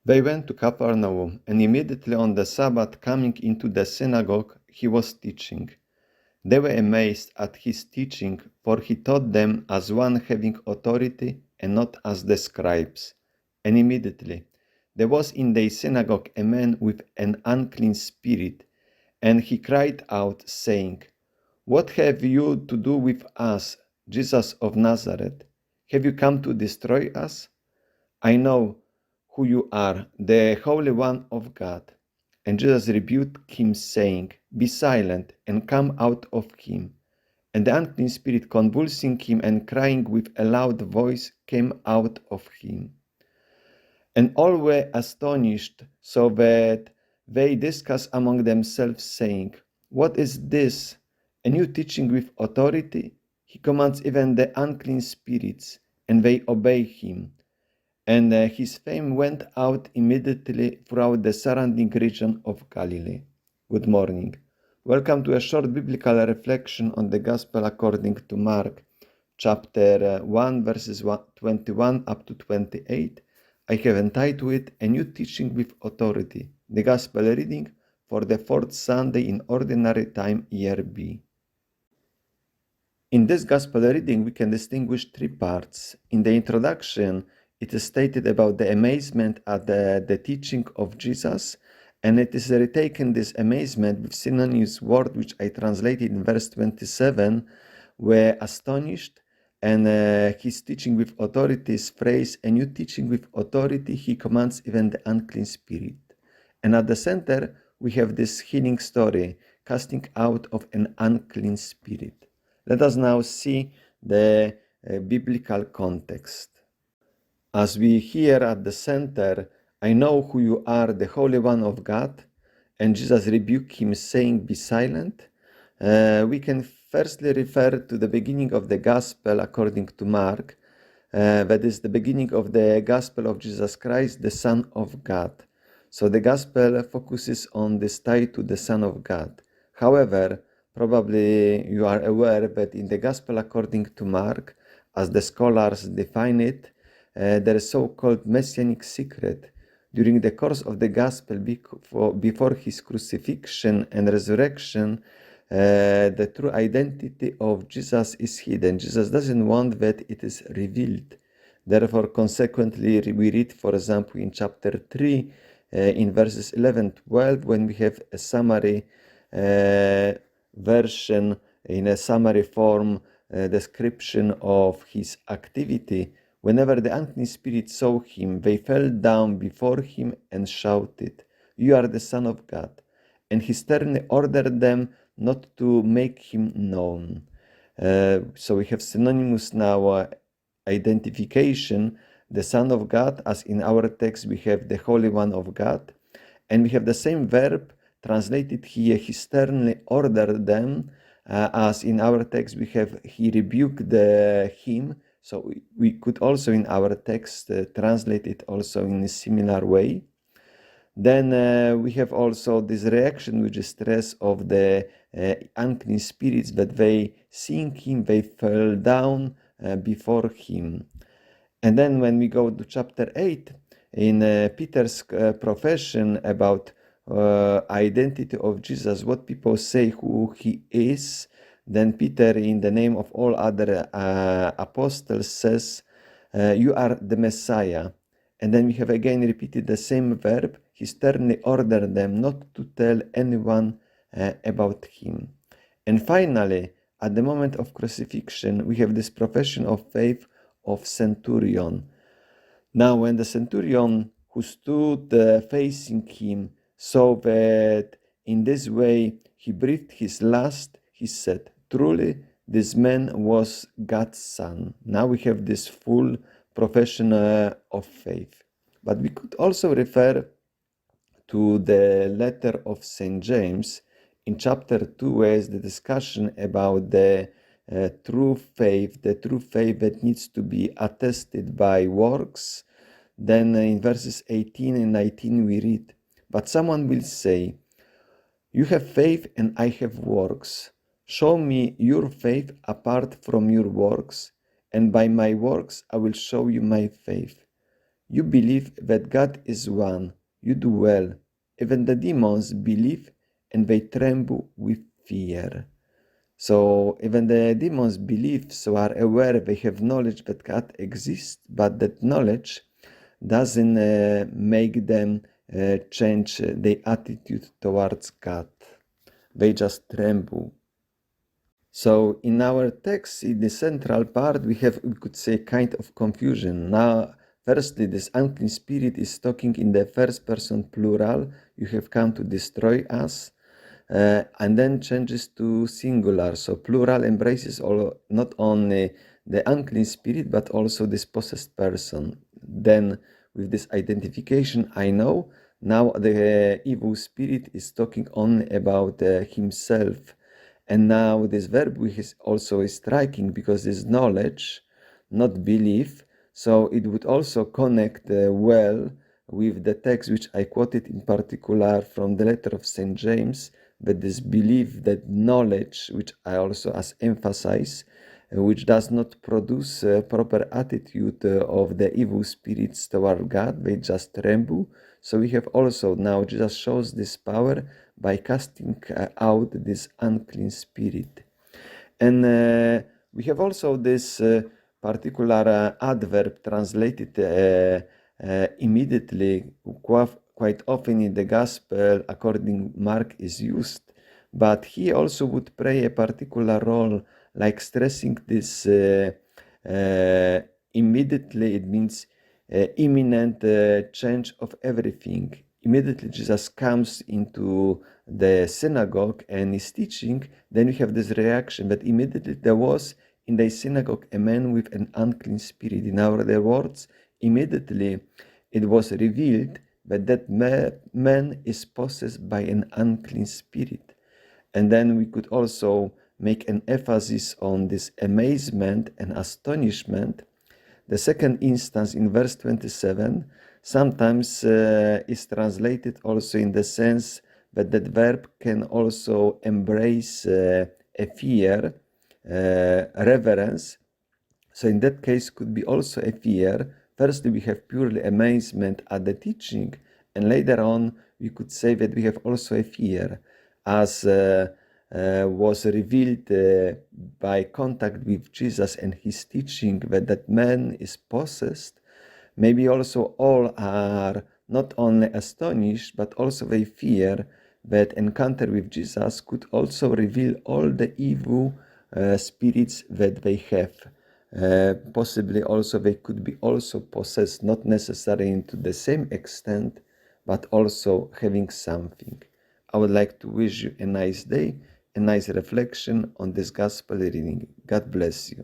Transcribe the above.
They went to Capernaum, and immediately on the Sabbath, coming into the synagogue, he was teaching. They were amazed at his teaching, for he taught them as one having authority, and not as the scribes. And immediately there was in the synagogue a man with an unclean spirit, and he cried out, saying, "What have you to do with us, Jesus of Nazareth? Have you come to destroy us? I know who you are, the Holy One of God." And Jesus rebuked him, saying, "Be silent, and come out of him." And the unclean spirit, convulsing him and crying with a loud voice, came out of him. And all were astonished, so that they discussed among themselves, saying, "What is this? A new teaching with authority? He commands even the unclean spirits, and they obey him." And his fame went out immediately throughout the surrounding region of Galilee. Good morning. Welcome to a short biblical reflection on the Gospel according to Mark, chapter 1, verses 21 up to 28. I have entitled it A New Teaching with Authority, the Gospel reading for the fourth Sunday in Ordinary Time, Year B. In this Gospel reading, we can distinguish three parts. In the introduction, it is stated about the amazement at the teaching of Jesus, and it is retaken this amazement with synonymous word which I translated in verse 27, were astonished, and his teaching with authority is phrase, a new teaching with authority, he commands even the unclean spirit. And at the center, we have this healing story, casting out of an unclean spirit. Let us now see the biblical context. As we hear at the center, "I know who you are, the Holy One of God," and Jesus rebuked him, saying, "Be silent," we can firstly refer to the beginning of the Gospel according to Mark, that is the beginning of the Gospel of Jesus Christ, the Son of God. So the Gospel focuses on this tie to the Son of God. However, probably you are aware that in the Gospel according to Mark, as the scholars define it, there is so-called messianic secret. During the course of the Gospel, before his crucifixion and resurrection, the true identity of Jesus is hidden. Jesus doesn't want that it is revealed. Therefore, consequently, we read, for example, in chapter 3, in verses 11-12, when we have a summary version, in a summary form, description of his activity. Whenever the unclean spirit saw him, they fell down before him and shouted, "You are the Son of God." And he sternly ordered them not to make him known. So we have synonymous now identification, the Son of God, as in our text we have the Holy One of God, and we have the same verb translated here, he sternly ordered them, as in our text we have he rebuked him. So we could also in our text translate it also in a similar way. Then we have also this reaction, which is stress of the unclean spirits, that they seeing him, they fell down before him. And then when we go to chapter 8, in Peter's profession about identity of Jesus, what people say who he is, then Peter, in the name of all other apostles, says, "You are the Messiah." And then we have again repeated the same verb. He sternly ordered them not to tell anyone about him. And finally, at the moment of crucifixion, we have this profession of faith of centurion. Now, when the centurion who stood facing him saw that in this way he breathed his last, he said, "Truly, this man was God's son." Now we have this full profession of faith. But we could also refer to the letter of St. James in chapter 2, where is the discussion about the true faith that needs to be attested by works. Then in verses 18 and 19 we read, "But someone will say, 'You have faith and I have works. Show me your faith apart from your works, and by my works I will show you my faith.' You believe that God is one. You do well. Even the demons believe and they tremble with fear. So even the demons believe, so are aware, they have knowledge that God exists, but that knowledge doesn't make them change their attitude towards God. They just tremble. So in our text, in the central part, we could say, kind of confusion. Now, firstly, this unclean spirit is talking in the first person plural. You have come to destroy us. And then changes to singular. So plural embraces not only the unclean spirit, but also this possessed person. Then with this identification, I know now the evil spirit is talking only about himself. And now this verb is also striking because this knowledge, not belief. So it would also connect well with the text which I quoted in particular from the letter of St. James, that this belief, that knowledge, which I also as emphasize, which does not produce a proper attitude of the evil spirits toward God, they just tremble. So we have also now, Jesus shows this power by casting out this unclean spirit. And we have also this particular adverb translated immediately, quite often in the Gospel, according Mark, is used. But he also would play a particular role, like stressing this immediately. It means imminent change of everything. Immediately Jesus comes into the synagogue and is teaching, then we have this reaction that immediately there was in the synagogue a man with an unclean spirit. In other words, immediately it was revealed that that man is possessed by an unclean spirit. And then we could also make an emphasis on this amazement and astonishment. The second instance in verse 27 sometimes is translated also in the sense that that verb can also embrace a fear, reverence. So in that case could be also a fear. Firstly, we have purely amazement at the teaching, and later on we could say that we have also a fear, as was revealed by contact with Jesus and his teaching that that man is possessed. Maybe also all are not only astonished, but also they fear that encounter with Jesus could also reveal all the evil spirits that they have. Possibly also they could be also possessed, not necessarily to the same extent, but also having something. I would like to wish you a nice day, a nice reflection on this gospel reading. God bless you.